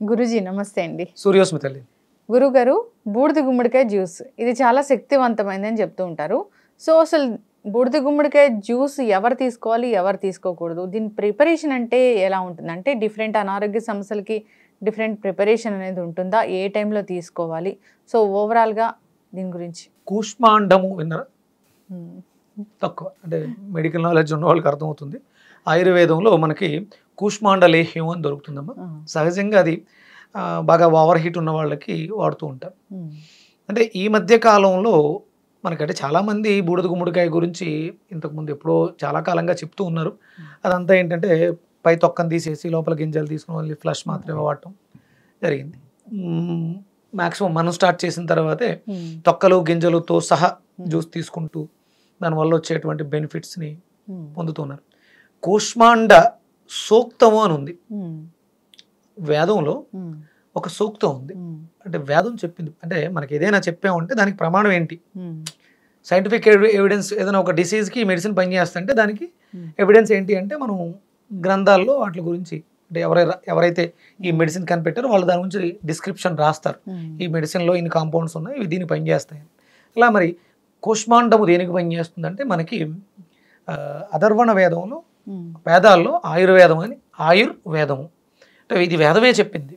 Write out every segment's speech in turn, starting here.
గురుజీ నమస్తే అండి. సూర్యోస్మి తల్లి. గురుగారు, బూడిద గుమ్మడికాయ జ్యూస్ ఇది చాలా శక్తివంతమైనదని చెప్తూ ఉంటారు. సో అసలు బూడిద గుమ్మడికాయ జ్యూస్ ఎవరు తీసుకోవాలి, ఎవరు తీసుకోకూడదు? దీని ప్రిపరేషన్ అంటే ఎలా ఉంటుంది? అంటే డిఫరెంట్ అనారోగ్య సమస్యలకి డిఫరెంట్ ప్రిపరేషన్ అనేది ఉంటుందా? ఏ టైంలో తీసుకోవాలి? సో ఓవరాల్గా దీని గురించి. కూష్మాండము విన్నారా? తక్కువ అంటే మెడికల్ నాలెడ్జ్ ఉన్న వాళ్ళకి అర్థమవుతుంది. ఆయుర్వేదంలో మనకి కూష్మాండ లేహ్యం అని దొరుకుతుందమ్మా. సహజంగా అది బాగా ఓవర్ హీట్ ఉన్న వాళ్ళకి వాడుతూ ఉంటారు. అంటే ఈ మధ్య కాలంలో మనకంటే చాలామంది బూడిద గుమ్మడికాయ గురించి ఇంతకుముందు ఎప్పుడో చాలా కాలంగా చెప్తూ ఉన్నారు. అదంతా ఏంటంటే పై తొక్కను తీసేసి లోపల గింజలు తీసుకుని ఓన్లీ ఫ్లష్ మాత్రమే వాడటం జరిగింది. మ్యాక్సిమం మనం స్టార్ట్ చేసిన తర్వాతే తొక్కలు గింజలతో సహా జ్యూస్ తీసుకుంటూ దానివల్ల వచ్చేటువంటి బెనిఫిట్స్ని పొందుతున్నారు. కూష్మాండ సూక్తము అని ఉంది వేదంలో. ఒక సూక్తం ఉంది, అంటే వేదం చెప్పింది. అంటే మనకి ఏదైనా చెప్పామంటే దానికి ప్రమాణం ఏంటి? Scientific evidence. ఏదైనా ఒక డిసీజ్కి మెడిసిన్ పనిచేస్తుంటే దానికి ఎవిడెన్స్ ఏంటి అంటే మనం గ్రంథాల్లో వాటి గురించి, అంటే ఎవరైతే ఈ మెడిసిన్ కనిపెట్టారో వాళ్ళు దాని గురించి డిస్క్రిప్షన్ రాస్తారు. ఈ మెడిసిన్లో ఇన్ని కాంపౌండ్స్ ఉన్నాయి, ఇవి దీనికి పనిచేస్తాయి. ఇలా మరి కూష్మాండము దేనికి పనిచేస్తుందంటే మనకి అథర్వణ వేదంలో, వేదాల్లో ఆయుర్వేదం అని, ఆయుర్వేదము అంటే ఇది వేదమే చెప్పింది.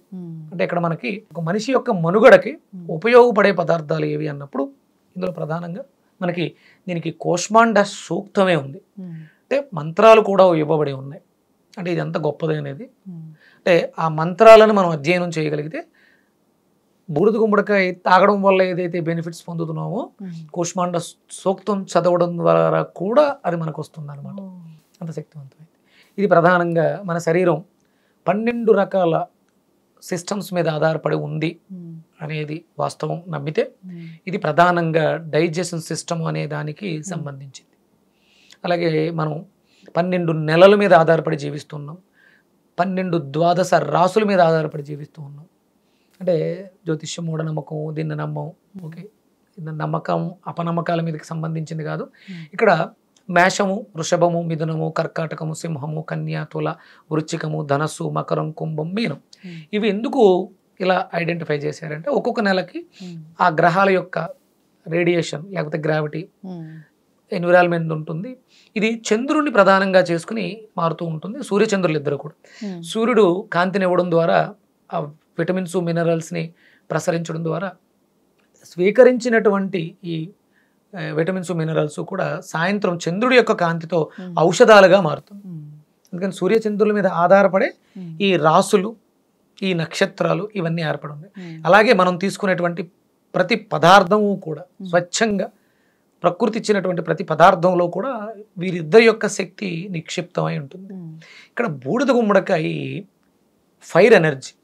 అంటే ఇక్కడ మనకి ఒక మనిషి యొక్క మనుగడకి ఉపయోగపడే పదార్థాలు ఏవి అన్నప్పుడు ఇందులో ప్రధానంగా మనకి దీనికి కూష్మాండ సూక్తమే ఉంది. అంటే మంత్రాలు కూడా ఇవ్వబడి ఉన్నాయి. అంటే ఇది ఎంత గొప్పది అనేది, అంటే ఆ మంత్రాలను మనం అధ్యయనం చేయగలిగితే బూడిద గుమ్మడికాయ తాగడం వల్ల ఏదైతే బెనిఫిట్స్ పొందుతున్నామో కూష్మాండ సూక్తం చదవడం ద్వారా కూడా అది మనకు వస్తుంది అనమాట. అంత శక్తివంతమైంది. ఇది ప్రధానంగా మన శరీరం 12 రకాల సిస్టమ్స్ మీద ఆధారపడి ఉంది అనేది వాస్తవం నమ్మితే ఇది ప్రధానంగా డైజెషన్ సిస్టమ్ అనే దానికి సంబంధించింది. అలాగే మనం 12 నెలల మీద ఆధారపడి జీవిస్తున్నాం, 12 ద్వాదశ రాసుల మీద ఆధారపడి జీవిస్తూ ఉన్నాం. అంటే జ్యోతిష్యం, మూఢనమ్మకం, దీన్ని నమ్మం. ఓకే, నమ్మకం అపనమ్మకాల మీదకి సంబంధించింది కాదు. ఇక్కడ మేషము, వృషభము, మిథునము, కర్కాటకము, సింహము, కన్య, తుల, వృశ్చికము, ధనస్సు, మకరం, కుంభం, మీనం. ఇవి ఎందుకు ఇలా ఐడెంటిఫై చేశారంటే ఒక్కొక్క నెలకి ఆ గ్రహాల యొక్క రేడియేషన్ లేకపోతే గ్రావిటీ, ఎన్విరాన్మెంట్ ఉంటుంది. ఇది చంద్రుడిని ప్రధానంగా చేసుకుని మారుతూ ఉంటుంది. సూర్యచంద్రులు ఇద్దరు కూడా. సూర్యుడు కాంతినివ్వడం ద్వారా ఆ విటమిన్స్, మినరల్స్ని ప్రసరించడం ద్వారా స్వీకరించినటువంటి ఈ విటమిన్స్, మినరల్స్ కూడా సాయంత్రం చంద్రుడి యొక్క కాంతితో ఔషధాలుగా మారుతుంది. అందుకని సూర్యచంద్రుల మీద ఆధారపడే ఈ రాసులు, ఈ నక్షత్రాలు ఇవన్నీ ఏర్పడి ఉన్నాయి. అలాగే మనం తీసుకునేటువంటి ప్రతి పదార్థము కూడా స్వచ్ఛంగా ప్రకృతి ఇచ్చినటువంటి ప్రతి పదార్థంలో కూడా వీరిద్దరి యొక్క శక్తి నిక్షిప్తమై ఉంటుంది. ఇక్కడ బూడిద గుమ్మడికాయ ఫైర్ ఎనర్జీ,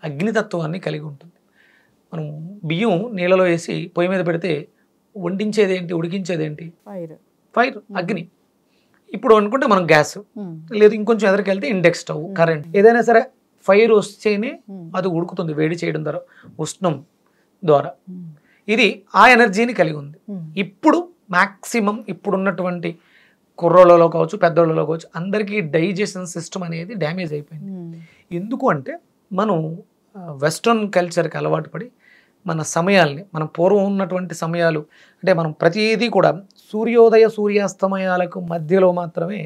అగ్నితత్వాన్ని కలిగి ఉంటుంది. మనం బియ్యం నీళ్ళలో వేసి పొయ్యి మీద పెడితే వండించేదేంటి, ఉడికించేదేంటి? ఫైర్, అగ్ని. ఇప్పుడు అనుకుంటే మనం గ్యాస్, లేదు ఇంకొంచెం ఎదరికెళ్తే ఇండెక్స్ స్టవ్, కరెంట్. ఏదైనా సరే ఫైర్ వస్తేనే అది ఉడుకుతుంది, వేడి చేయడం ద్వారా, ఉష్ణం ద్వారా. ఇది ఆ ఎనర్జీని కలిగి ఉంది. ఇప్పుడు మ్యాక్సిమం ఇప్పుడున్నటువంటి కుర్రోళ్ళలో కావచ్చు, పెద్దోళ్ళలో కావచ్చు, అందరికీ డైజెషన్ సిస్టమ్ అనేది డ్యామేజ్ అయిపోయింది. ఎందుకు అంటే మనం వెస్ట్రన్ కల్చర్కి అలవాటు పడి మన సమయాల్ని, మనం పూర్వం ఉన్నటువంటి సమయాలు, అంటే మనం ప్రతిదీ కూడా సూర్యోదయ సూర్యాస్తమయాలకు మధ్యలో మాత్రమే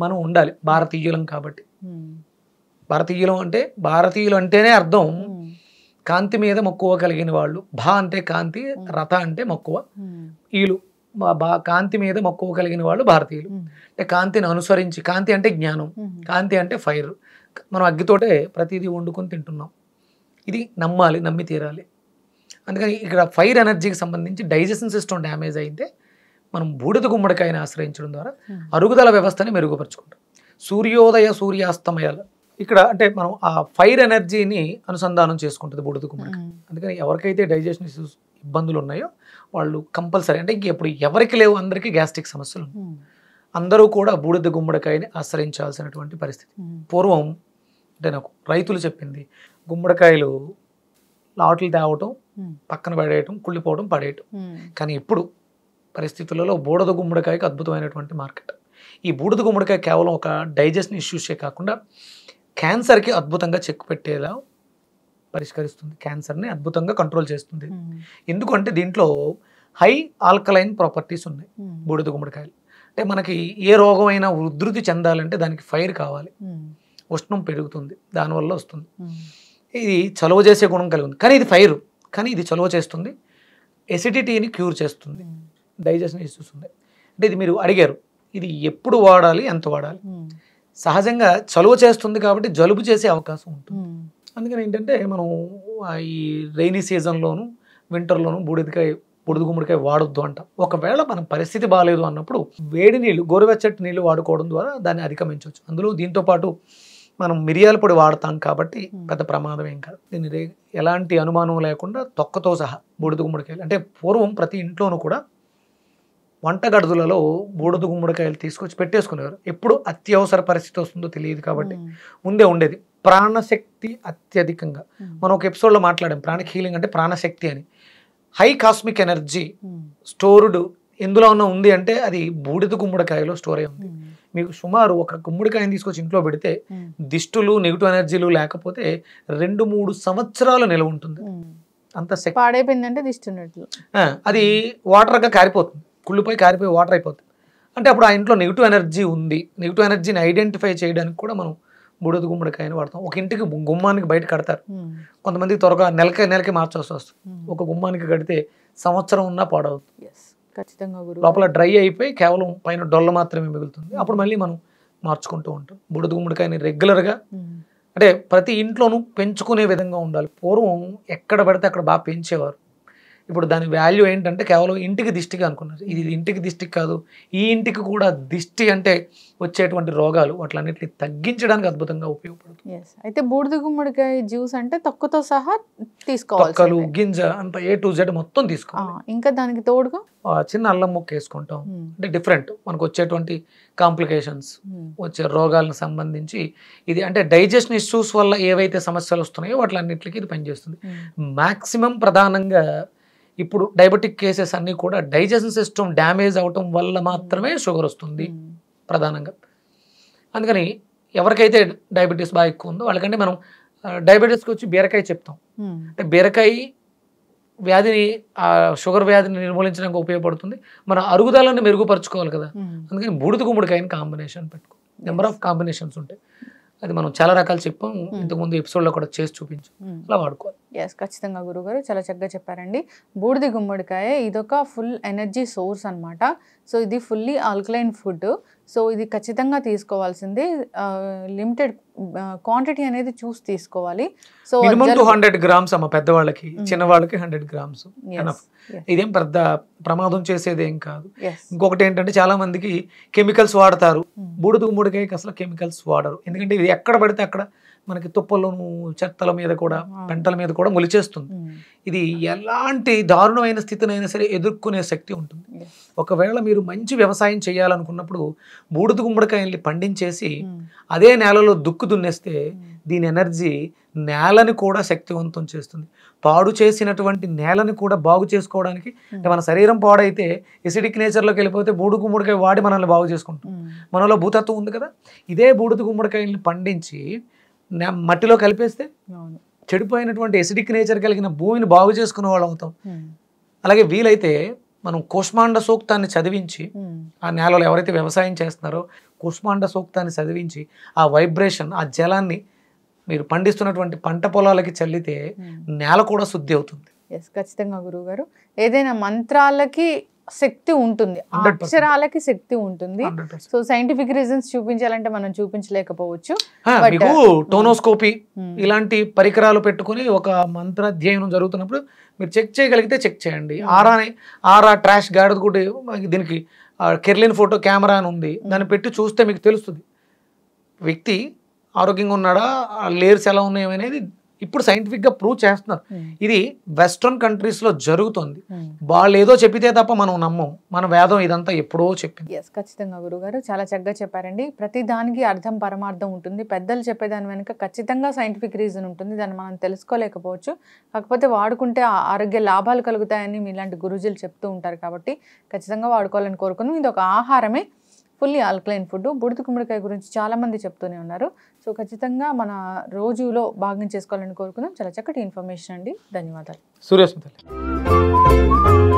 మనం ఉండాలి భారతీయులం కాబట్టి. భారతీయులు అంటేనే అర్థం కాంతి మీద మక్కువ కలిగిన వాళ్ళు. భా అంటే కాంతి, రథ అంటే మక్కువ. ఈలు కాంతి మీద మక్కువ కలిగిన వాళ్ళు భారతీయులు. అంటే కాంతిని అనుసరించి, కాంతి అంటే జ్ఞానం, కాంతి అంటే ఫైర్. మనం అగ్గితోటే ప్రతిదీ వండుకొని తింటున్నాం. ఇది నమ్మాలి, నమ్మి తీరాలి. అందుకని ఇక్కడ ఫైర్ ఎనర్జీకి సంబంధించి డైజెషన్ సిస్టమ్ డ్యామేజ్ అయితే మనం బూడిద గుమ్మడికాయని ఆశ్రయించడం ద్వారా అరుగుదల వ్యవస్థని మెరుగుపరుచుకుంటాం. సూర్యోదయ సూర్యాస్తమయాలు ఇక్కడ అంటే మనం ఆ ఫైర్ ఎనర్జీని అనుసంధానం చేసుకుంటుంది బూడిద గుమ్మడికాయ. అందుకని ఎవరికైతే డైజెషన్ ఇబ్బందులు ఉన్నాయో వాళ్ళు కంపల్సరీ, అంటే ఇంకెప్పుడు ఎవరికి లేవు, అందరికీ గ్యాస్ట్రిక్ సమస్యలు ఉన్నాయి, అందరూ కూడా బూడిద గుమ్మడికాయని ఆశ్రయించాల్సినటువంటి పరిస్థితి. పూర్వం అంటే నాకు రైతులు చెప్పింది, గుమ్మడికాయలు లాట్లు తేవటం, పక్కన పడేయటం, కుళ్ళిపోవడం, పడేయటం. కానీ ఇప్పుడు పరిస్థితులలో బూడిద గుమ్మడికాయకి అద్భుతమైనటువంటి మార్కెట్. ఈ బూడిద గుమ్మడికాయ కేవలం ఒక డైజెషన్ ఇష్యూసే కాకుండా క్యాన్సర్కి అద్భుతంగా చెక్ పెట్టేలా పరిష్కరిస్తుంది, క్యాన్సర్ని అద్భుతంగా కంట్రోల్ చేస్తుంది. ఎందుకంటే దీంట్లో హై ఆల్కలైన్ ప్రాపర్టీస్ ఉన్నాయి బూడిద గుమ్మడికాయలు. అంటే మనకి ఏ రోగమైనా ఉధృతి చెందాలంటే దానికి ఫైర్ కావాలి, ఉష్ణం పెరుగుతుంది, దానివల్ల వస్తుంది. ఇది చలువ చేసే గుణం కలిగి ఉంది, కానీ ఇది ఫైర్, కానీ ఇది చలువ చేస్తుంది, ఎసిడిటీని క్యూర్ చేస్తుంది, డైజెషన్ ఇష్యూస్ ఉన్నాయి. అంటే ఇది మీరు అడిగారు, ఇది ఎప్పుడు వాడాలి, ఎంత వాడాలి. సహజంగా చలువ చేస్తుంది కాబట్టి జలుబు చేసే అవకాశం ఉంటుంది. అందుకని ఏంటంటే మనం ఈ రైనీ సీజన్లోను వింటర్లోను బూడిద గుమ్మడికాయ వాడొద్దు అంట. ఒకవేళ మన పరిస్థితి బాగాలేదు అన్నప్పుడు వేడి నీళ్ళు, గోరువెచ్చటి నీళ్ళు వాడుకోవడం ద్వారా దాన్ని అధిగమించవచ్చు. అందులో దీంతో పాటు మనం మిరియాల పొడి వాడతాం కాబట్టి పెద్ద ప్రమాదం ఏం కాదు. దీని ఎలాంటి అనుమానం లేకుండా తొక్కతో సహా బూడిద గుమ్మడికాయలు, అంటే పూర్వం ప్రతి ఇంట్లోనూ కూడా వంటగడుదులలో బూడిద గుమ్మడికాయలు తీసుకొచ్చి పెట్టేసుకునేవారు. ఎప్పుడు అత్యవసర పరిస్థితి వస్తుందో తెలియదు కాబట్టి ముందే ఉండేది. ప్రాణశక్తి అత్యధికంగా, మనం ఒక ఎపిసోడ్లో మాట్లాడాం ప్రాణిక్ హీలింగ్ అంటే ప్రాణశక్తి అని. హై కాస్మిక్ ఎనర్జీ స్టోర్డ్ ఎందులో ఉంది అంటే అది బూడిద గుమ్మడికాయలో స్టోర్ అయి ఉంది. మీకు సుమారు ఒక గుమ్మడికాయని తీసుకొచ్చి ఇంట్లో పెడితే దిష్టులు, నెగిటివ్ ఎనర్జీలు లేకపోతే 2-3 సంవత్సరాలు నిలవ ఉంటుంది. అంత శక్తి. పాడైపోయిందంటే దిష్టి ఉన్నట్లు. అది వాటర్గా కారిపోతుంది, కుళ్ళిపోయి కారిపోయి వాటర్ అయిపోతుంది. అంటే అప్పుడు ఆ ఇంట్లో నెగిటివ్ ఎనర్జీ ఉంది. నెగిటివ్ ఎనర్జీని ఐడెంటిఫై చేయడానికి కూడా మనం బూడిద గుమ్మడికాయని వాడతాం. ఒక ఇంటికి గుమ్మానికి బయట కడతారు, కొంతమంది త్వరగా నెలకి మార్చాల్సి వస్తుంది. ఒక గుమ్మానికి కడితే సంవత్సరం ఉన్నా పాడవుతుంది, లోపల డ్రై అయిపోయి కేవలం పైన డొల్ల మాత్రమే మిగులుతుంది. అప్పుడు మళ్ళీ మనం మార్చుకుంటూ ఉంటాం. బూడిద గుమ్మడికాయని రెగ్యులర్గా, అంటే ప్రతి ఇంట్లోనూ పెంచుకునే విధంగా ఉండాలి. పూర్వం ఎక్కడ పడితే అక్కడ బాగా పెంచేవారు. ఇప్పుడు దాని వాల్యూ ఏంటంటే కేవలం ఇంటికి దిష్టిగా అనుకున్నారు. ఇది ఇంటికి దిష్టికి కాదు, ఈ ఇంటికి కూడా దిష్టి అంటే వచ్చేటువంటి రోగాలు వాటిలన్నిటిని తగ్గించడానికి అద్భుతంగా ఉపయోగపడుతుంది. అయితే బూడిద గుమ్మడికాయ జ్యూస్ అంటే తొక్కతో సహా తీసుకోవాలి, తొక్కలు, గింజ అంత A to Z మొత్తం తీసుకోవాలి. ఇంకా దానికి తోడుగా చిన్న అల్లం ముక్క వేసుకుంటాం. అంటే డిఫరెంట్ మనకు వచ్చేటువంటి కాంప్లికేషన్స్, వచ్చే రోగాలకు సంబంధించి ఇది, అంటే డైజెషన్ ఇష్యూస్ వల్ల ఏవైతే సమస్యలు వస్తున్నాయో వాటిలన్నిటికీ ఇది పనిచేస్తుంది. మ్యాక్సిమం ప్రధానంగా ఇప్పుడు డయాబెటిక్ కేసెస్ అన్నీ కూడా డైజెషన్ సిస్టమ్ డ్యామేజ్ అవటం వల్ల మాత్రమే షుగర్ వస్తుంది ప్రధానంగా. అందుకని ఎవరికైతే డయాబెటీస్ బాగా ఎక్కువ ఉందో వాళ్ళకంటే మనం డయాబెటీస్కి వచ్చి బీరకాయ చెప్తాం. అంటే బీరకాయ వ్యాధిని, ఆ షుగర్ వ్యాధిని నిర్మూలించడానికి ఉపయోగపడుతుంది. మన అరుగుదలను మెరుగుపరచుకోవాలి కదా, అందుకని బూడిద గుమ్మడికాయని కాంబినేషన్ పెట్టుకో. నెంబర్ ఆఫ్ కాంబినేషన్స్ ఉంటాయి, అది మనం చాలా రకాలు చెప్పాం ఇంతకుముందు ఎపిసోడ్లో కూడా చేసి చూపించాం, అలా వాడుకోవాలి. ఖచ్చితంగా గురుగారు చాలా చక్కగా చెప్పారండి. బూడిద గుమ్మడికాయ ఇదొక ఫుల్ ఎనర్జీ సోర్స్ అనమాట. సో ఇది ఫుల్లీ ఆల్కలైన్ ఫుడ్. సో ఇది ఖచ్చితంగా తీసుకోవాల్సిందే. లిమిటెడ్ క్వాంటిటీ అనేది చూసి తీసుకోవాలి. సో మినిమం 200 grams అమ్మ పెద్దవాళ్ళకి, చిన్నవాళ్ళకి 100 grams. ఇదేం పెద్ద ప్రమాదం చేసేది ఏం కాదు. ఇంకొకటి ఏంటంటే చాలా మందికి కెమికల్స్ వాడతారు, బూడిద గుమ్మడికాయకి అసలు కెమికల్స్ వాడరు. ఎందుకంటే ఇది ఎక్కడ పడితే అక్కడ మనకి తుప్పలను, చెత్తల మీద కూడా, పెంటల మీద కూడా మొలిచేస్తుంది. ఇది ఎలాంటి దారుణమైన స్థితినైనా సరే ఎదుర్కొనే శక్తి ఉంటుంది. ఒకవేళ మీరు మంచి వ్యవసాయం చేయాలనుకున్నప్పుడు బూడిద గుమ్మడికాయల్ని పండించేసి అదే నేలలో దుక్కు దున్నేస్తే దీని ఎనర్జీ నేలని కూడా శక్తివంతం చేస్తుంది. పాడు చేసినటువంటి నేలని కూడా బాగు చేసుకోవడానికి, అంటే మన శరీరం పాడైతే ఎసిడిక్ నేచర్లోకి వెళ్ళిపోతే బూడిద గుమ్మడికాయ వాడి మనల్ని బాగు చేసుకుంటాం. మనలో భూతత్వం ఉంది కదా, ఇదే బూడిద గుమ్మడికాయల్ని పండించి మట్టిలో కలిపేస్తే చెడిపోయినటువంటి ఎసిడిక్ నేచర్ కలిగిన భూమిని బాగు చేసుకునే వాళ్ళు అవుతాం. అలాగే వీలైతే మనం కూష్మాండ సూక్తాన్ని చదివించి, ఆ నేలలో ఎవరైతే వ్యవసాయం చేస్తున్నారో కూష్మాండ సూక్తాన్ని చదివించి ఆ వైబ్రేషన్, ఆ జలాన్ని మీరు పండిస్తున్నటువంటి పంట పొలాలకి చల్లితే నేల కూడా శుద్ధి అవుతుంది. ఖచ్చితంగా గురువు గారు, ఏదైనా మంత్రాలకి శక్తి ఉంటుంది, అక్షరాలకి శక్తి ఉంటుంది. సో సైంటిఫిక్ రీజన్స్ చూపించాలంటే మనం చూపించలేకపోవచ్చు. మీకు టోనోస్కోపీ ఇలాంటి పరికరాలు పెట్టుకుని ఒక మంత్ర అధ్యయనం జరుగుతున్నప్పుడు మీరు చెక్ చేయగలిగితే చెక్ చేయండి. ఆరా ట్రాష్ గాడిద కూడా దీనికి కెర్లిన్ ఫోటో కెమెరా అని ఉంది, దాన్ని పెట్టి చూస్తే మీకు తెలుస్తుంది వ్యక్తి ఆరోగ్యంగా ఉన్నాడా, లేయర్స్ ఎలా ఉన్నాయి అనేది ఇప్పుడు సైంటిఫిక్గా ప్రూవ్ చేస్తున్నారు. ఇది వెస్ట్రన్ కంట్రీస్లో జరుగుతుంది. వాళ్ళు ఏదో చెప్పితే తప్ప మనం నమ్మం, మన వేదం ఇదంతా ఎప్పుడో చెప్పింది. ఖచ్చితంగా గురుగారు చాలా చక్కగా చెప్పారండి. ప్రతి దానికి అర్థం పరమార్థం ఉంటుంది. పెద్దలు చెప్పేదాని వెనుక ఖచ్చితంగా సైంటిఫిక్ రీజన్ ఉంటుంది, దాన్ని మనం తెలుసుకోలేకపోవచ్చు. కాకపోతే వాడుకుంటే ఆరోగ్య లాభాలు కలుగుతాయని మీలాంటి గురుజులు చెప్తూ ఉంటారు కాబట్టి ఖచ్చితంగా వాడుకోవాలని కోరుకున్నాం. ఇది ఒక ఆహారమే. Fully alkaline food. బూడిద గుమ్మడికాయ గురించి చాలామంది చెప్తూనే ఉన్నారు. సో ఖచ్చితంగా మన రోజులో భాగం చేసుకోవాలని కోరుకుందాం. చాలా చక్కటి ఇన్ఫర్మేషన్ అండి. ధన్యవాదాలు. సూర్యస్మిత.